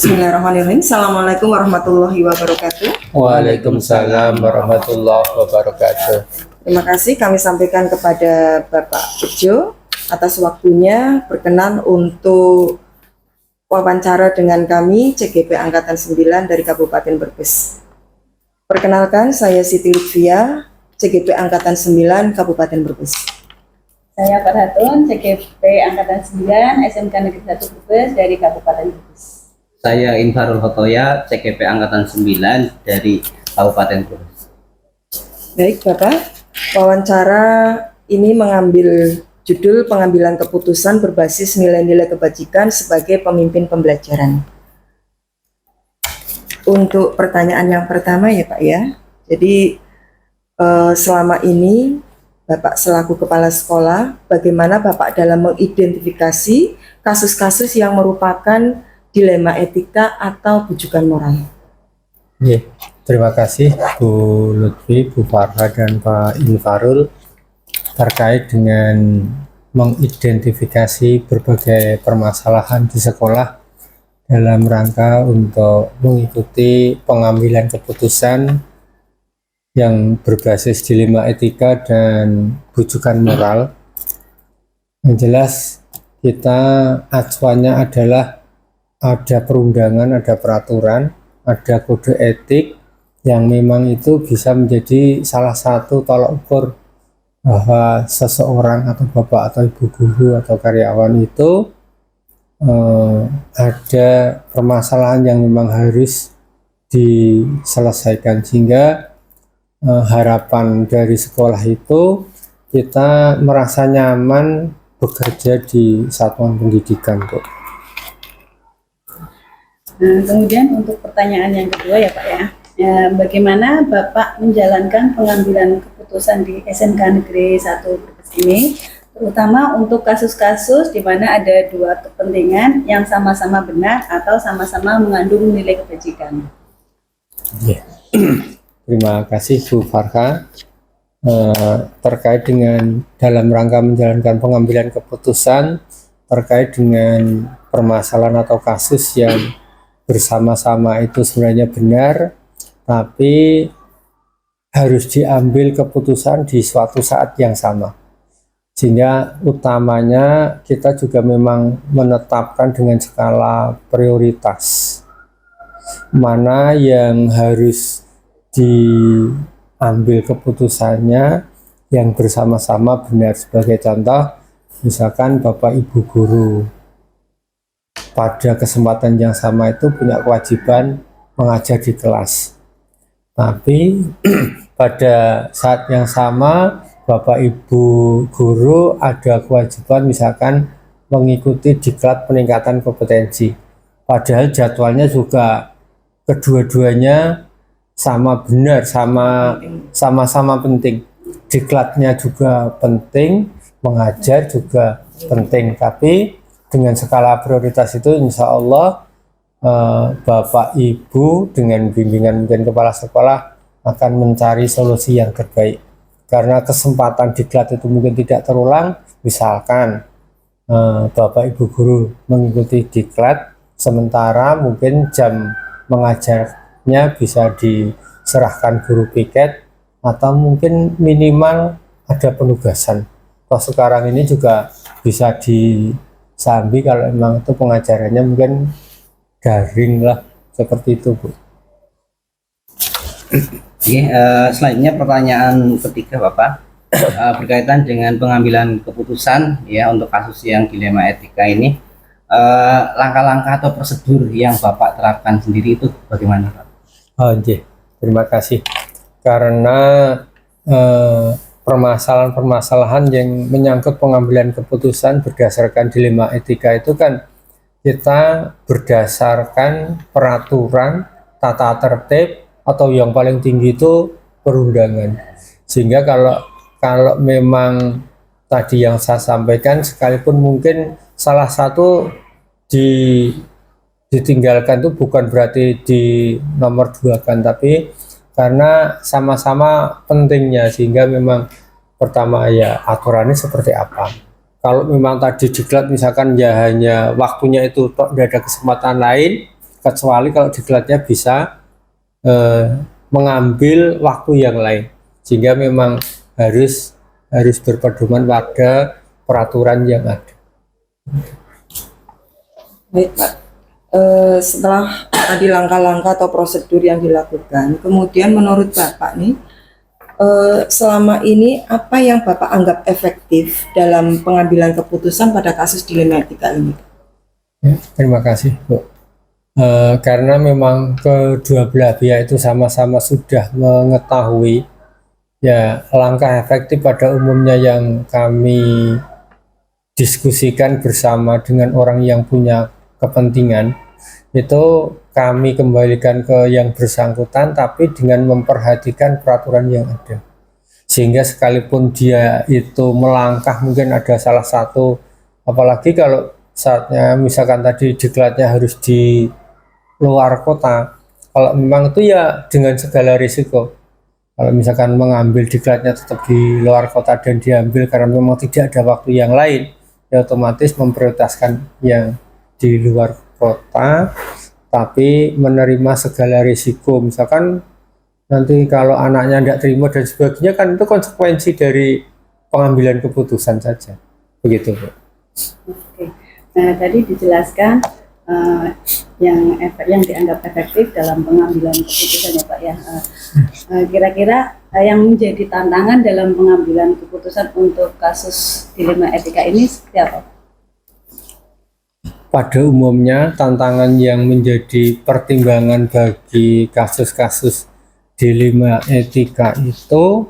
Bismillahirrahmanirrahim. Assalamualaikum warahmatullahi wabarakatuh. Waalaikumsalam warahmatullahi wabarakatuh. Terima kasih kami sampaikan kepada Bapak Bejo atas waktunya berkenan untuk wawancara dengan kami CGP Angkatan 9 dari Kabupaten Brebes. Perkenalkan, saya Siti Lutfia, CGP Angkatan 9 Kabupaten Brebes. Saya Farhatun, CGP Angkatan 9 SMK Negeri 1 Brebes dari Kabupaten Brebes. Saya Infarul Hotoya, CGP Angkatan 9 dari Kabupaten Brebes. Baik Bapak, wawancara ini mengambil judul pengambilan keputusan berbasis nilai-nilai kebajikan sebagai pemimpin pembelajaran. Untuk pertanyaan yang pertama ya Pak ya, jadi selama ini Bapak selaku kepala sekolah, bagaimana Bapak dalam mengidentifikasi kasus-kasus yang merupakan dilema etika atau bujukan moral? Ya, terima kasih Bu Lutfi, Bu Farha, dan Pak Infarul terkait dengan mengidentifikasi berbagai permasalahan di sekolah dalam rangka untuk mengikuti pengambilan keputusan yang berbasis dilema etika dan bujukan moral. Yang jelas kita acuannya adalah ada perundangan, ada peraturan, ada kode etik yang memang itu bisa menjadi salah satu tolak ukur bahwa seseorang atau bapak atau ibu guru atau karyawan itu ada permasalahan yang memang harus diselesaikan, sehingga harapan dari sekolah itu kita merasa nyaman bekerja di satuan pendidikan, Bu. Nah, kemudian untuk pertanyaan yang kedua ya Pak ya, bagaimana Bapak menjalankan pengambilan keputusan di SMK Negeri 1 Brebes ini, terutama untuk kasus-kasus di mana ada dua kepentingan yang sama-sama benar atau sama-sama mengandung nilai kebajikan? Ya. Terima kasih Bu Farha. Terkait dengan dalam rangka menjalankan pengambilan keputusan terkait dengan permasalahan atau kasus yang bersama-sama itu sebenarnya benar, tapi harus diambil keputusan di suatu saat yang sama, sehingga utamanya kita juga memang menetapkan dengan skala prioritas mana yang harus diambil keputusannya yang bersama-sama benar. Sebagai contoh, misalkan Bapak Ibu guru pada kesempatan yang sama itu punya kewajiban mengajar di kelas, tapi pada saat yang sama Bapak Ibu guru ada kewajiban misalkan mengikuti diklat peningkatan kompetensi, padahal jadwalnya juga kedua-duanya sama benar, sama-sama penting. Diklatnya juga penting, mengajar juga penting, tapi dengan skala prioritas itu insya Allah Bapak Ibu dengan bimbingan mungkin kepala sekolah akan mencari solusi yang terbaik, karena kesempatan diklat itu mungkin tidak terulang. Misalkan Bapak Ibu guru mengikuti diklat, sementara mungkin jam mengajarnya bisa diserahkan guru piket, atau mungkin minimal ada penugasan. Toh sekarang ini juga bisa disambi kalau memang itu pengajarannya mungkin daring lah, seperti itu Bu. Oke, selanjutnya pertanyaan ketiga Bapak, berkaitan dengan pengambilan keputusan ya untuk kasus yang dilema etika ini, langkah-langkah atau prosedur yang Bapak terapkan sendiri itu bagaimana Pak? Oh, iya. Terima kasih. Karena permasalahan-permasalahan yang menyangkut pengambilan keputusan berdasarkan dilema etika itu kan kita berdasarkan peraturan, tata tertib, atau yang paling tinggi itu perundangan. Sehingga kalau memang tadi yang saya sampaikan, sekalipun mungkin salah satu ditinggalkan itu bukan berarti di nomor dua kan, tapi karena sama-sama pentingnya, sehingga memang pertama ya aturannya seperti apa. Kalau memang tadi diklat misalkan ya hanya waktunya itu tidak ada kesempatan lain, kecuali kalau diklatnya bisa mengambil waktu yang lain, sehingga memang harus berpedoman pada peraturan yang ada. Baik, Pak. Setelah tadi langkah-langkah atau prosedur yang dilakukan, kemudian menurut Bapak nih, selama ini apa yang Bapak anggap efektif dalam pengambilan keputusan pada kasus dilema etika ini? Ya, terima kasih, Bu. Karena memang kedua belah pihak itu sama-sama sudah mengetahui ya langkah efektif pada umumnya yang kami diskusikan bersama dengan orang yang punya kepentingan, itu kami kembalikan ke yang bersangkutan, tapi dengan memperhatikan peraturan yang ada, sehingga sekalipun dia itu melangkah, mungkin ada salah satu, apalagi kalau saatnya misalkan tadi diklatnya harus di luar kota, kalau memang itu ya dengan segala risiko. Kalau misalkan mengambil diklatnya tetap di luar kota dan diambil karena memang tidak ada waktu yang lain, ya otomatis memprioritaskan yang di luar kota, tapi menerima segala risiko. Misalkan nanti kalau anaknya tidak terima dan sebagainya, kan itu konsekuensi dari pengambilan keputusan saja. Begitu, Bu. Oke. Nah, tadi dijelaskan yang dianggap efektif dalam pengambilan keputusan ya Pak ya. Kira-kira yang menjadi tantangan dalam pengambilan keputusan untuk kasus dilema etika ini seperti apa? Pada umumnya tantangan yang menjadi pertimbangan bagi kasus-kasus dilema etika itu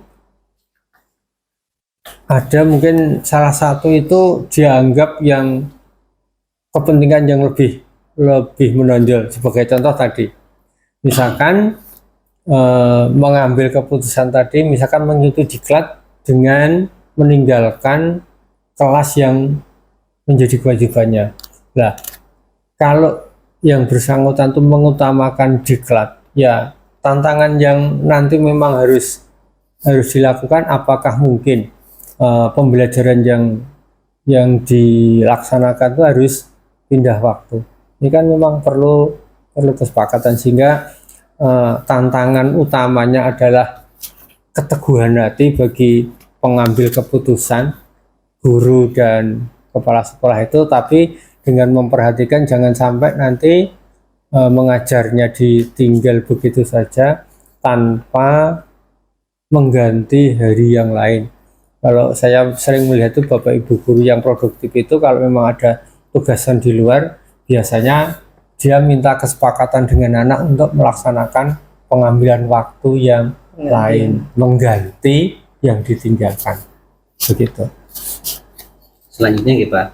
ada, mungkin salah satu itu dianggap yang kepentingan yang lebih menonjol. Sebagai contoh tadi, misalkan mengambil keputusan tadi, misalkan mengikuti diklat dengan meninggalkan kelas yang menjadi kewajibannya. Nah, kalau yang bersangkutan itu mengutamakan diklat, ya tantangan yang nanti memang harus dilakukan, apakah mungkin pembelajaran yang dilaksanakan itu harus pindah waktu. Ini kan memang perlu kesepakatan, sehingga tantangan utamanya adalah keteguhan hati bagi pengambil keputusan, guru dan kepala sekolah itu, tapi dengan memperhatikan jangan sampai nanti mengajarnya ditinggal begitu saja tanpa mengganti hari yang lain. Kalau saya sering melihat itu Bapak Ibu guru yang produktif itu, kalau memang ada tugasan di luar, biasanya dia minta kesepakatan dengan anak untuk melaksanakan pengambilan waktu yang lain, mengganti yang ditinggalkan. Begitu. Selanjutnya gitu Pak,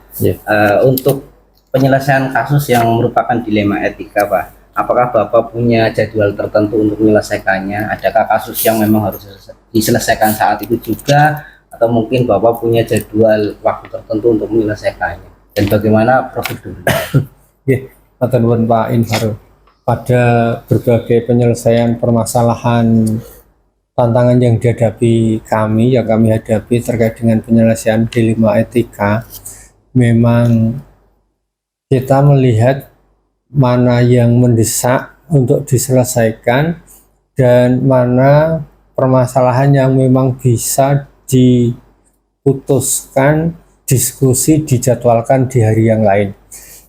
untuk penyelesaian kasus yang merupakan dilema etika Pak, apakah Bapak punya jadwal tertentu untuk menyelesaikannya? Adakah kasus yang memang harus diselesaikan saat itu juga, atau mungkin Bapak punya jadwal waktu tertentu untuk menyelesaikannya? Dan bagaimana prosedurnya? Matur nuwun Pak Infaru. Pada berbagai penyelesaian permasalahan tantangan yang dihadapi kami, yang kami hadapi terkait dengan penyelesaian dilema etika, memang kita melihat mana yang mendesak untuk diselesaikan dan mana permasalahan yang memang bisa diputuskan, diskusi, dijadwalkan di hari yang lain.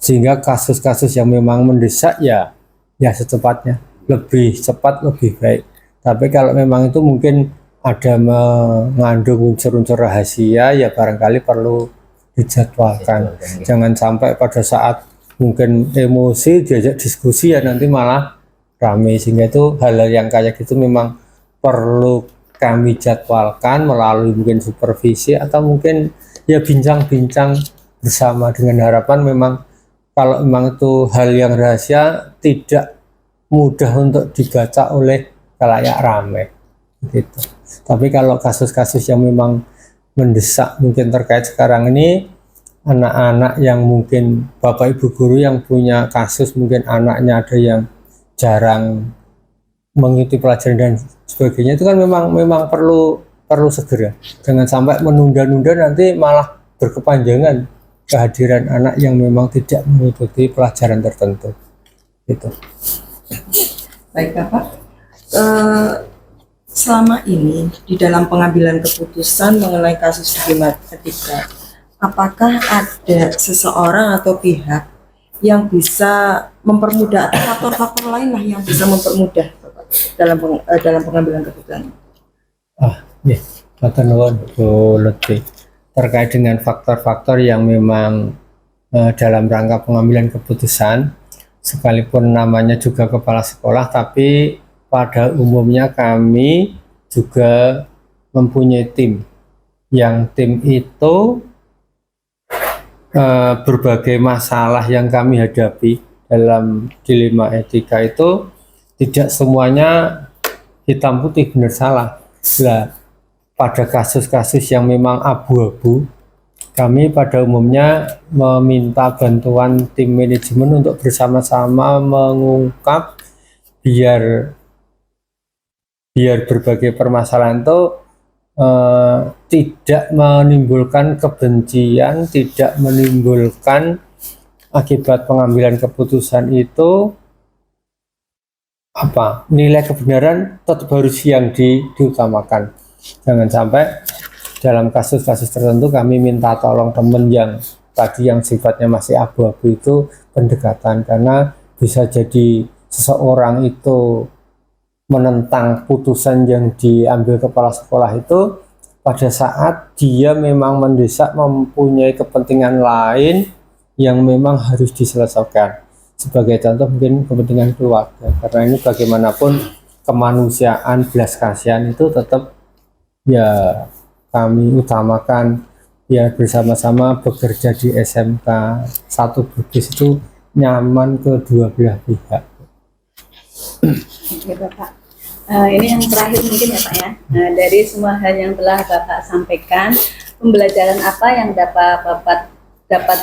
Sehingga kasus-kasus yang memang mendesak ya secepatnya, lebih cepat lebih baik. Tapi kalau memang itu mungkin ada mengandung unsur-unsur rahasia, ya barangkali perlu dijadwalkan. Jangan sampai pada saat mungkin emosi diajak diskusi ya nanti malah ramai, sehingga itu hal yang kayak gitu memang perlu kami jadwalkan melalui mungkin supervisi atau mungkin ya bincang-bincang bersama, dengan harapan memang kalau memang itu hal yang rahasia tidak mudah untuk dibaca oleh khalayak ramai gitu. Tapi kalau kasus-kasus yang memang mendesak, mungkin terkait sekarang ini anak-anak yang mungkin Bapak Ibu guru yang punya kasus, mungkin anaknya ada yang jarang mengikuti pelajaran dan sebagainya, itu kan memang perlu segera. Jangan sampai menunda-nunda, nanti malah berkepanjangan kehadiran anak yang memang tidak mengikuti pelajaran tertentu. Gitu. Baik Bapak, Eh, selama ini di dalam pengambilan keputusan mengenai kasus dilema etika, apakah ada seseorang atau pihak yang bisa mempermudah atau faktor-faktor lain lah yang bisa mempermudah Bapak, dalam pengambilan keputusan? Ya, matur nuwun Bu Lutfi. Terkait dengan faktor-faktor yang memang dalam rangka pengambilan keputusan, sekalipun namanya juga kepala sekolah, tapi pada umumnya kami juga mempunyai tim. Yang tim itu berbagai masalah yang kami hadapi dalam dilema etika itu tidak semuanya hitam putih benar salah. Nah, pada kasus-kasus yang memang abu-abu, kami pada umumnya meminta bantuan tim manajemen untuk bersama-sama mengungkap biar berbagai permasalahan itu tidak menimbulkan kebencian, tidak menimbulkan akibat pengambilan keputusan itu nilai kebenaran tetap harus yang diutamakan. Jangan sampai dalam kasus-kasus tertentu kami minta tolong teman yang tadi yang sifatnya masih abu-abu itu pendekatan, karena bisa jadi seseorang itu menentang putusan yang diambil kepala sekolah itu pada saat dia memang mendesak mempunyai kepentingan lain yang memang harus diselesaikan. Sebagai contoh mungkin kepentingan keluarga, karena ini bagaimanapun kemanusiaan, belas kasihan itu tetap ya kami utamakan biar bersama-sama bekerja di SMK satu Bugis itu nyaman kedua belah pihak. Oke Bapak. Ini yang terakhir mungkin ya Pak ya. Dari semua hal yang telah Bapak sampaikan, pembelajaran apa yang dapat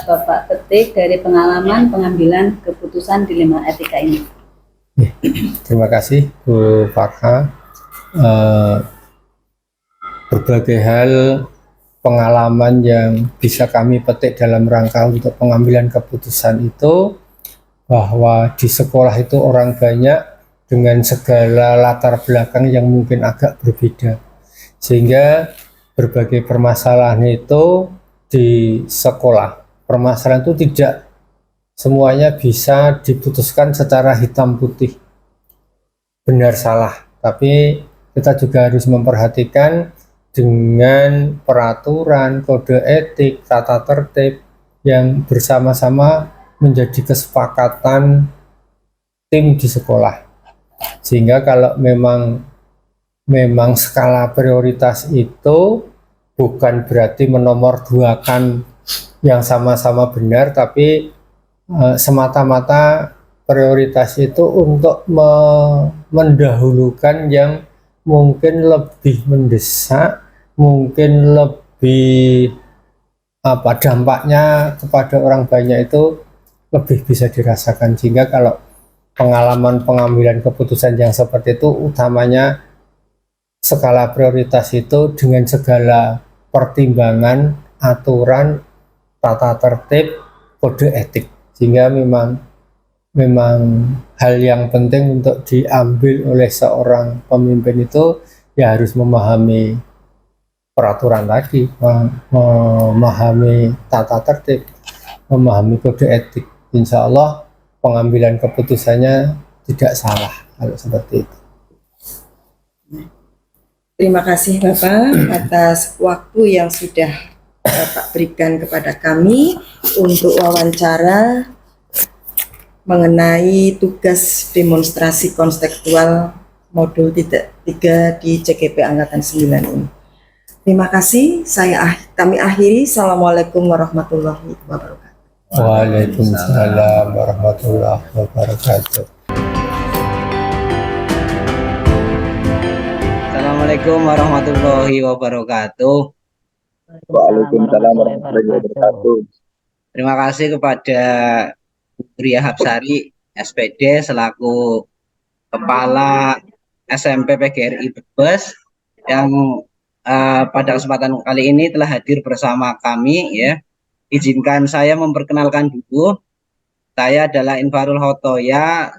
Bapak petik dari pengalaman pengambilan keputusan dilema etika ini? Terima kasih Bu Farha. Berbagai hal pengalaman yang bisa kami petik dalam rangka untuk pengambilan keputusan itu, bahwa di sekolah itu orang banyak dengan segala latar belakang yang mungkin agak berbeda, sehingga berbagai permasalahan itu di sekolah, permasalahan itu tidak semuanya bisa diputuskan secara hitam putih benar salah, tapi kita juga harus memperhatikan dengan peraturan, kode etik, tata tertib yang bersama-sama menjadi kesepakatan tim di sekolah. Sehingga kalau memang skala prioritas itu bukan berarti menomorduakan yang sama-sama benar, tapi semata-mata prioritas itu untuk mendahulukan yang mungkin lebih mendesak, mungkin lebih dampaknya kepada orang banyak itu lebih bisa dirasakan. Sehingga kalau pengalaman pengambilan keputusan yang seperti itu, utamanya skala prioritas itu dengan segala pertimbangan, aturan, tata tertib, kode etik, sehingga memang hal yang penting untuk diambil oleh seorang pemimpin itu ya harus memahami peraturan tadi, memahami tata tertib, memahami kode etik. Insya Allah pengambilan keputusannya tidak salah kalau seperti itu. Terima kasih Bapak atas waktu yang sudah Bapak berikan kepada kami untuk wawancara mengenai tugas demonstrasi konstekstual modul 3 di CGP Angkatan 9 ini. Terima kasih, kami akhiri. Assalamualaikum warahmatullahi wabarakatuh. Waalaikumsalam warahmatullahi wabarakatuh. Assalamualaikum warahmatullahi wabarakatuh. Waalaikumsalam warahmatullahi wabarakatuh. Terima kasih kepada Bu Ria Hapsari, SPD, selaku Kepala SMP PGRI Brebes yang pada kesempatan kali ini telah hadir bersama kami ya. Izinkan saya memperkenalkan dulu. Saya adalah Infarul Hotoya,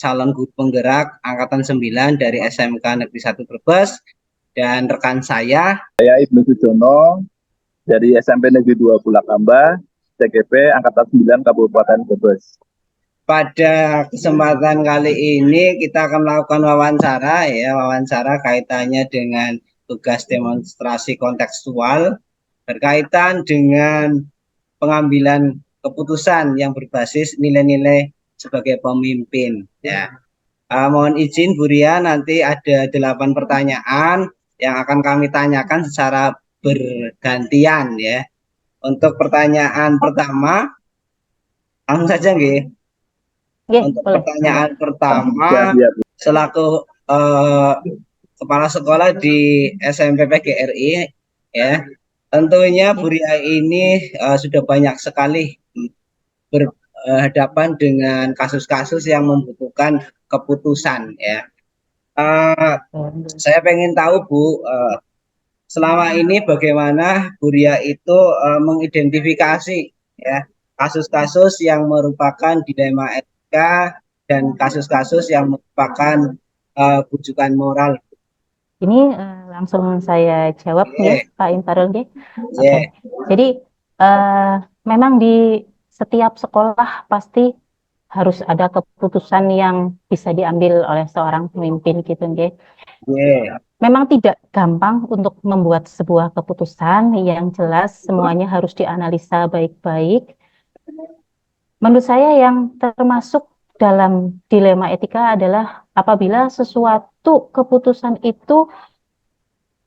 calon guru penggerak Angkatan 9 dari SMK Negeri 1 Brebes, dan rekan saya Saya Ibnu Sujono dari SMP Negeri 2 Bulakamba, CGP Angkatan 9 Kabupaten Brebes. pada kesempatan kali ini kita akan melakukan wawancara kaitannya dengan tugas demonstrasi kontekstual berkaitan dengan pengambilan keputusan yang berbasis nilai-nilai sebagai pemimpin ya. Mohon izin Bu Ria, nanti ada 8 pertanyaan yang akan kami tanyakan secara bergantian ya. Untuk pertanyaan pertama, langsung saja nggih. Nggih, Untuk boleh. pertanyaan pertama, Ya, selaku kepala sekolah di SMP PGRI ya, tentunya Bu Ria ini sudah banyak sekali berhadapan dengan kasus-kasus yang membutuhkan keputusan ya. Saya pengen tahu Bu, selama ini bagaimana Bu Ria itu mengidentifikasi ya kasus-kasus yang merupakan dilema etika dan kasus-kasus yang merupakan bujukan moral. Ini langsung saya jawab Oke. Pak Infarul nggih. Oke. Yeah. Jadi memang di setiap sekolah pasti harus ada keputusan yang bisa diambil oleh seorang pemimpin gitu nggih. Yeah. Memang tidak gampang untuk membuat sebuah keputusan yang jelas semuanya harus dianalisa baik-baik. Menurut saya yang termasuk dalam dilema etika adalah apabila sesuatu keputusan itu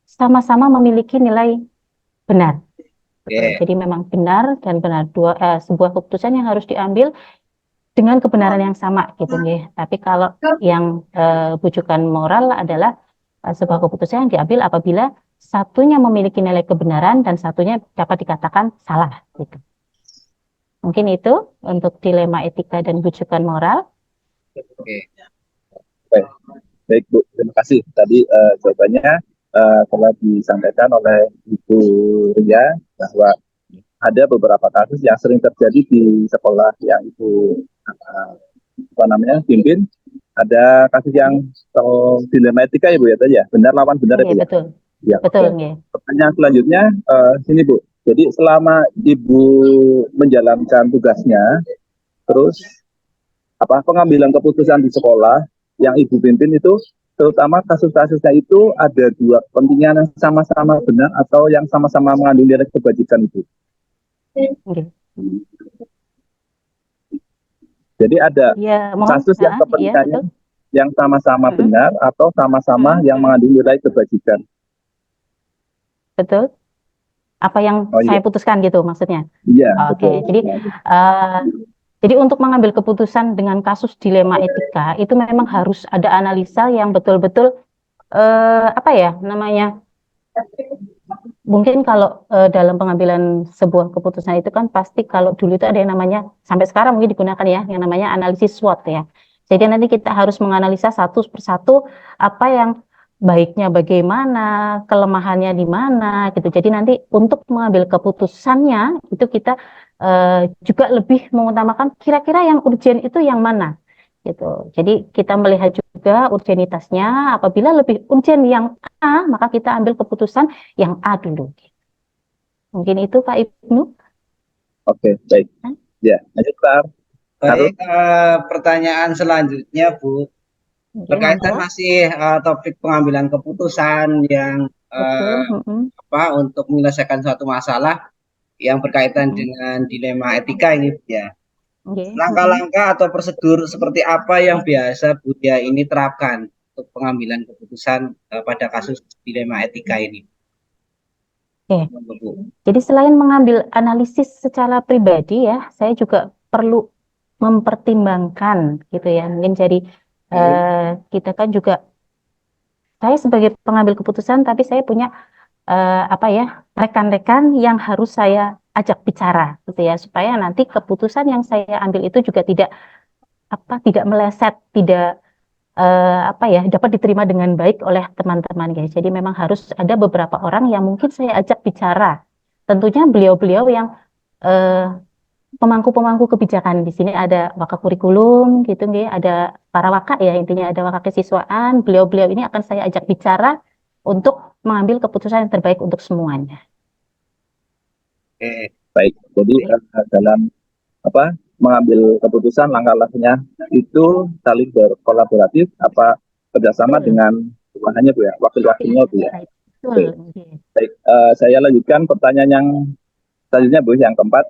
sama-sama memiliki nilai benar. Yeah. Jadi memang benar dan benar sebuah keputusan yang harus diambil dengan kebenaran yang sama gitu nggih. Tapi kalau yang bujukan moral adalah sebuah keputusan yang diambil apabila satunya memiliki nilai kebenaran dan satunya dapat dikatakan salah gitu. Mungkin itu untuk dilema etika dan bujukan moral. Oke. Baik Bu, terima kasih. Tadi jawabannya telah disampaikan oleh Ibu Ria bahwa ada beberapa kasus yang sering terjadi di sekolah yang Ibu pimpin. Ada kasus yang dilema etika ya Bu ya tadi ya, benar lawan benar Iya, itu ya. betul. Ya, Betul oke. nggih. Pertanyaan selanjutnya sini Bu. Jadi selama Ibu menjalankan tugasnya, terus pengambilan keputusan di sekolah yang Ibu pimpin itu, terutama kasus-kasusnya itu ada dua kepentingan yang sama-sama benar atau yang sama-sama mengandung nilai kebajikan itu. Nggih. Jadi ada Ya, mohon. kasus yang Iya, kepentingannya betul. yang sama-sama Mhm. benar atau sama-sama yang mengandung nilai kebajikan. Betul. Apa yang Oh, iya. saya putuskan gitu maksudnya. Iya, Oke, betul. jadi untuk mengambil keputusan dengan kasus dilema etika itu memang harus ada analisa yang betul-betul mungkin kalau dalam pengambilan sebuah keputusan itu kan pasti kalau dulu itu ada yang namanya sampai sekarang mungkin digunakan ya yang namanya analisis SWOT ya. Jadi nanti kita harus menganalisa satu persatu apa yang baiknya bagaimana, kelemahannya di mana gitu. Jadi nanti untuk mengambil keputusannya itu kita juga lebih mengutamakan kira-kira yang urgent itu yang mana gitu. Jadi kita melihat juga urgenitasnya. Apabila lebih urgent yang A, maka kita ambil keputusan yang A dulu. Mungkin itu Pak Ibnu. Oke, baik. Ya, lanjut Pak. Baik, pertanyaan selanjutnya Bu. Oke, Berkaitan monggo. masih topik pengambilan keputusan yang Betul. untuk menyelesaikan suatu masalah yang berkaitan dengan dilema etika ini ya. Oke. Langkah-langkah atau prosedur seperti apa yang biasa Bu Ria ini terapkan untuk pengambilan keputusan pada kasus dilema etika ini? Oke. Bu. Jadi selain mengambil analisis secara pribadi ya, saya juga perlu mempertimbangkan gitu ya. Mungkin jadi kita kan juga saya sebagai pengambil keputusan, tapi saya punya rekan-rekan yang harus saya ajak bicara gitu ya, supaya nanti keputusan yang saya ambil itu juga tidak meleset, tidak dapat diterima dengan baik oleh teman-teman guys. Jadi memang harus ada beberapa orang yang mungkin saya ajak bicara. Tentunya beliau-beliau yang pemangku-pemangku kebijakan. Di sini ada wakak kurikulum gitu nggih, ada para wakak ya, intinya ada wakak kesiswaan. Beliau-beliau ini akan saya ajak bicara untuk mengambil keputusan yang terbaik untuk semuanya. Oke. Baik. Jadi dalam mengambil keputusan langkah-langkahnya itu saling berkolaboratif apa kerjasama Betul. dengan bukan hanya Bu ya, wakil-wakilnya Bu ya. Baik. Betul. Oke. Nggih. Baik, saya lanjutkan pertanyaan yang selanjutnya Bu, yang keempat.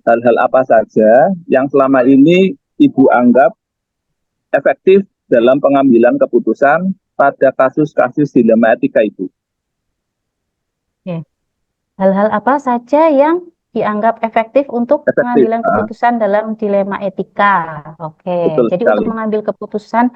Hal-hal apa saja yang selama ini Ibu anggap efektif dalam pengambilan keputusan pada kasus-kasus dilema etika Ibu? Hal-hal apa saja yang dianggap efektif untuk Efektif, pengambilan keputusan dalam dilema etika? Oke, betul jadi untuk sekali. mengambil keputusan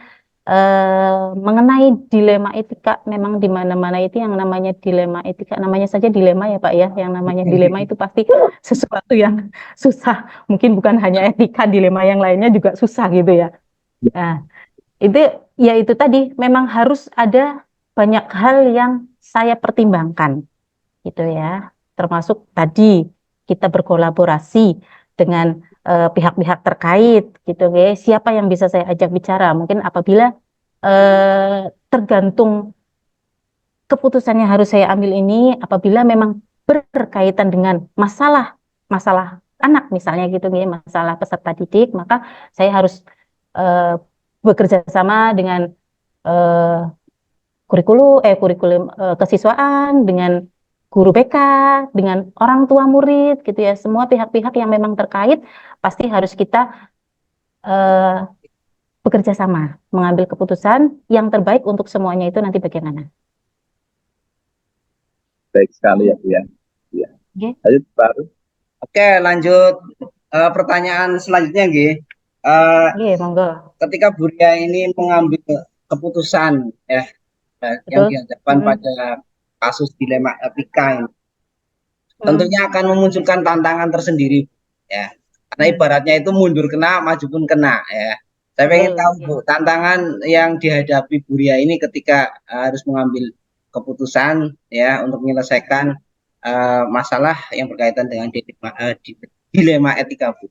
mengenai dilema etika, memang di mana-mana itu yang namanya dilema etika, namanya saja dilema ya Pak ya, yang namanya dilema itu pasti sesuatu yang susah, mungkin bukan hanya etika, dilema yang lainnya juga susah gitu ya. Nah, itu ya itu tadi, memang harus ada banyak hal yang saya pertimbangkan gitu ya, termasuk tadi kita berkolaborasi dengan pihak-pihak terkait gitu guys, siapa yang bisa saya ajak bicara, mungkin apabila tergantung keputusan yang harus saya ambil ini, apabila memang berkaitan dengan masalah anak misalnya gitu nih, masalah peserta didik, maka saya harus bekerja sama dengan eh, kurikulum kesiswaan, dengan guru BK, dengan orang tua murid gitu ya, semua pihak-pihak yang memang terkait pasti harus kita bekerja sama mengambil keputusan yang terbaik untuk semuanya. Itu nanti bagaimana? Baik sekali ya Bu ya. Ya. Oke. Lanjut Pak. Oke, lanjut pertanyaan selanjutnya nggih. Oke, monggo. Ketika Bu Ria ini mengambil keputusan ya yang Betul. dihadapkan pada kasus dilema etika ini, tentunya Mm. akan memunculkan tantangan tersendiri ya. Karena ibaratnya itu mundur kena, maju pun kena ya. Saya pengen Betul. tahu Bu, tantangan yang dihadapi Bu Ria ini ketika harus mengambil keputusan ya untuk menyelesaikan masalah yang berkaitan dengan dilema etika Bu. Oke.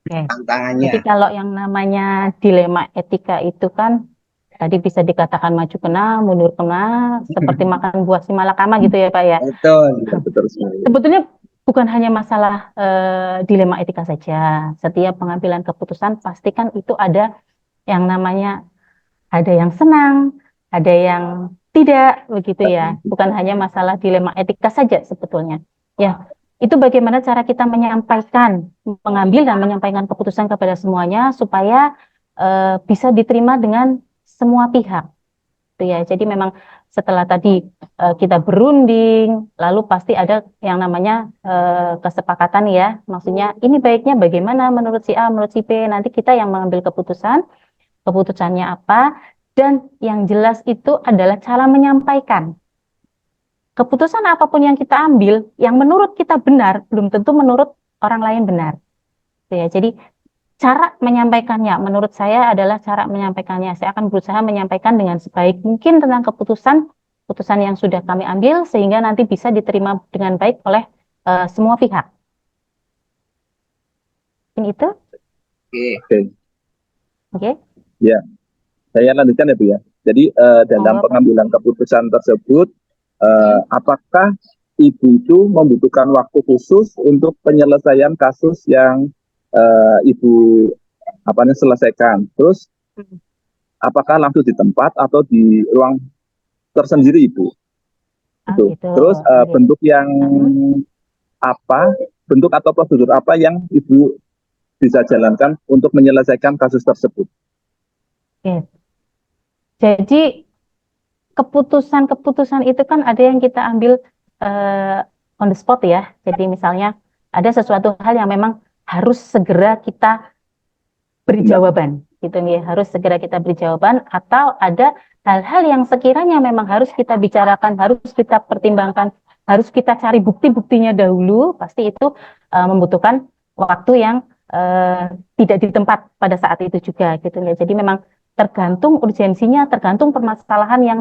Jadi Tantangannya. kalau yang namanya dilema etika itu kan tadi bisa dikatakan maju kena, mundur kena, seperti makan buah si malakama gitu ya Pak ya. Betul. Ya, betul sekali. Sebetulnya bukan hanya masalah dilema etika saja. Setiap pengambilan keputusan pastikan itu ada yang namanya, ada yang senang, ada yang tidak, begitu ya. Bukan hanya masalah dilema etika saja sebetulnya. Ya, itu bagaimana cara kita menyampaikan, mengambil dan menyampaikan keputusan kepada semuanya supaya bisa diterima dengan semua pihak. Gitu ya. Jadi memang setelah tadi kita berunding, lalu pasti ada yang namanya kesepakatan ya. Maksudnya ini baiknya bagaimana menurut si A, menurut si B. Nanti kita yang mengambil keputusan, keputusannya apa, dan yang jelas itu adalah cara menyampaikan. Keputusan apapun yang kita ambil, yang menurut kita benar, belum tentu menurut orang lain benar. Gitu ya. Jadi cara menyampaikannya, menurut saya adalah cara menyampaikannya. Saya akan berusaha menyampaikan dengan sebaik mungkin tentang keputusan yang sudah kami ambil, sehingga nanti bisa diterima dengan baik oleh semua pihak. Ini itu. Oke. Oke. Ya, saya lanjutkan ya Bu ya. Jadi dalam pengambilan keputusan tersebut, apakah Ibu itu membutuhkan waktu khusus untuk penyelesaian kasus yang Ibu selesaikan? Terus apakah langsung di tempat atau di ruang tersendiri Ibu? Itu. Gitu. Terus bentuk yang apa, bentuk atau prosedur apa yang Ibu bisa jalankan untuk menyelesaikan kasus tersebut? Oke. Jadi keputusan-keputusan itu kan ada yang kita ambil on the spot ya. Jadi misalnya ada sesuatu hal yang memang harus segera kita beri jawaban, gitu nih. Harus segera kita beri jawaban, atau ada hal-hal yang sekiranya memang harus kita bicarakan, harus kita pertimbangkan, harus kita cari bukti-buktinya dahulu. Pasti itu membutuhkan waktu yang tidak di tempat pada saat itu juga, gitu ya. Jadi memang tergantung urgensinya, tergantung permasalahan yang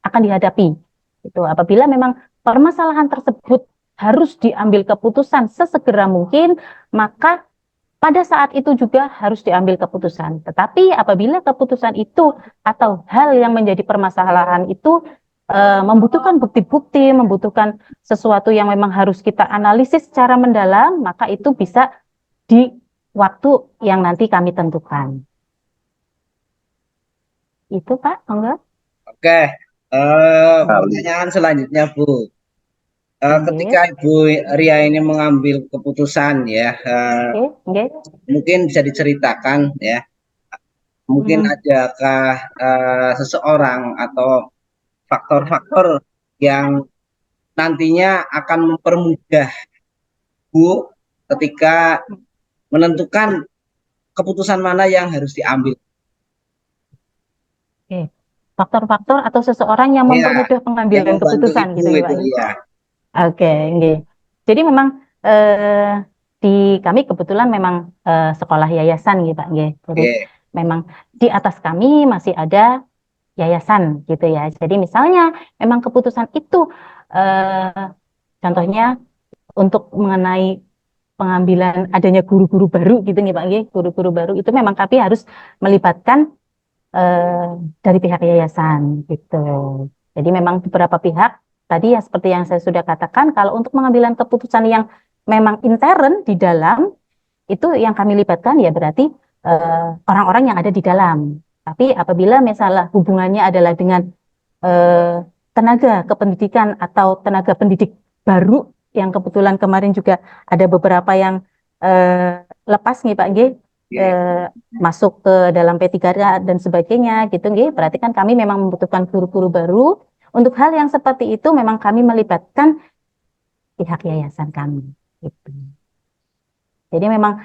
akan dihadapi. Itu apabila memang permasalahan tersebut harus diambil keputusan sesegera mungkin, maka pada saat itu juga harus diambil keputusan. Tetapi apabila keputusan itu atau hal yang menjadi permasalahan itu membutuhkan bukti-bukti, membutuhkan sesuatu yang memang harus kita analisis secara mendalam, maka itu bisa di waktu yang nanti kami tentukan. Itu Pak, enggak? Oke, pertanyaan selanjutnya Bu. Ketika Ibu Ria ini mengambil keputusan ya, Oke. mungkin bisa diceritakan ya, mungkin adakah seseorang atau faktor-faktor yang nantinya akan mempermudah Bu ketika menentukan keputusan mana yang harus diambil. Oke. Faktor-faktor atau seseorang yang Iya, mempermudah pengambilan yang membantu keputusan Ibu gitu ya Pak. itu ya. Oke, nggih. Jadi memang di kami kebetulan memang sekolah yayasan gitu Pak, nggih. Jadi Oke. memang di atas kami masih ada yayasan gitu ya. Jadi misalnya memang keputusan itu contohnya untuk mengenai pengambilan adanya guru-guru baru gitu nih Pak, nggih. Guru-guru baru itu memang kami harus melibatkan dari pihak yayasan gitu. Jadi memang beberapa pihak tadi ya seperti yang saya sudah katakan, kalau untuk pengambilan keputusan yang memang intern di dalam itu yang kami libatkan ya berarti orang-orang yang ada di dalam. Tapi apabila misalnya hubungannya adalah dengan tenaga kependidikan atau tenaga pendidik baru yang kebetulan kemarin juga ada beberapa yang lepas nih Pak Nggih, masuk ke dalam P3K dan sebagainya gitu nggih. Berarti kan kami memang membutuhkan guru-guru baru. Untuk hal yang seperti itu memang kami melibatkan pihak yayasan kami gitu. Jadi memang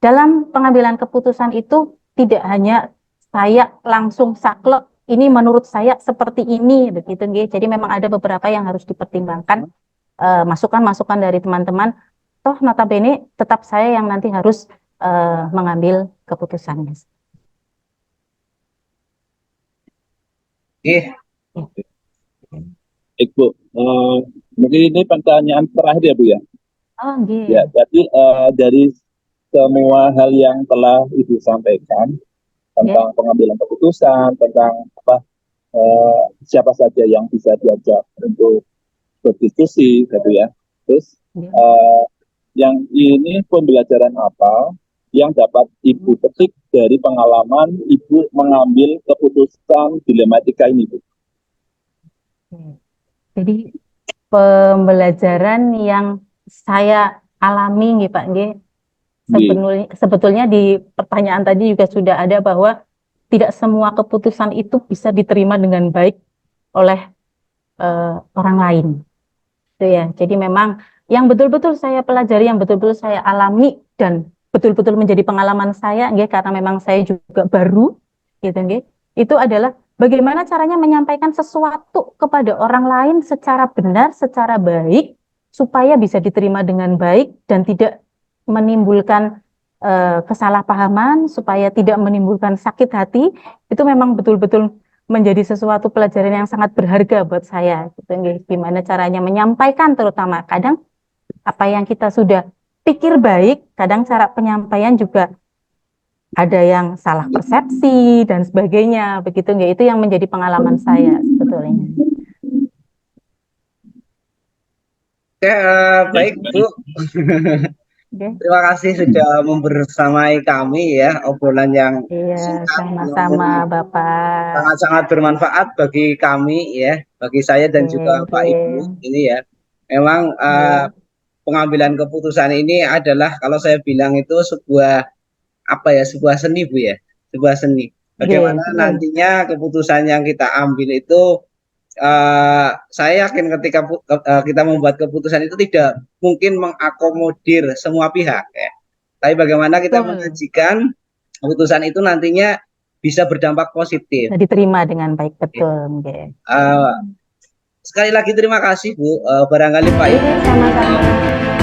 dalam pengambilan keputusan itu tidak hanya saya langsung saklek ini menurut saya seperti ini begitu nggih. Jadi memang ada beberapa yang harus dipertimbangkan masukan-masukan dari teman-teman. Toh notabene tetap saya yang nanti harus mengambil keputusan. Baik Bu, mungkin ini pertanyaan terakhir ya Bu ya. Oh, nggih. Ya, jadi dari semua hal yang telah Ibu sampaikan tentang pengambilan keputusan, tentang apa siapa saja yang bisa diajak untuk berdiskusi, gitu ya. Terus yang ini pembelajaran apa yang dapat Ibu petik dari pengalaman Ibu mengambil keputusan dilematika ini, Bu? Jadi pembelajaran yang saya alami nggih Pak nggih. Sebetulnya di pertanyaan tadi juga sudah ada bahwa tidak semua keputusan itu bisa diterima dengan baik oleh orang lain. Itu ya. Jadi memang yang betul-betul saya pelajari, yang betul-betul saya alami dan betul-betul menjadi pengalaman saya nggih karena memang saya juga baru gitu nggih. Itu adalah bagaimana caranya menyampaikan sesuatu kepada orang lain secara benar, secara baik supaya bisa diterima dengan baik dan tidak menimbulkan kesalahpahaman, supaya tidak menimbulkan sakit hati. Itu memang betul-betul menjadi sesuatu pelajaran yang sangat berharga buat saya gitu nggih. Gimana caranya menyampaikan, terutama kadang apa yang kita sudah pikir baik, kadang cara penyampaian juga ada yang salah persepsi dan sebagainya begitu nggih. Itu yang menjadi pengalaman saya sebetulnya. Oke, baik Bu. Terima kasih sudah membersamai kami ya, obrolan yang sama-sama Bapak. Sangat-sangat bermanfaat bagi kami ya, bagi saya dan juga Pak Ibu ini ya. Memang pengambilan keputusan ini adalah kalau saya bilang itu sebuah sebuah seni Bu ya, sebuah seni. Bagaimana nantinya keputusan yang kita ambil itu saya yakin ketika kita membuat keputusan itu tidak mungkin mengakomodir semua pihak ya. Tapi bagaimana kita menyajikan keputusan itu nantinya bisa berdampak positif. Bisa diterima dengan baik, betul. Okay. Sekali lagi terima kasih Bu. Barangkali Pak Ibu. Sama-sama.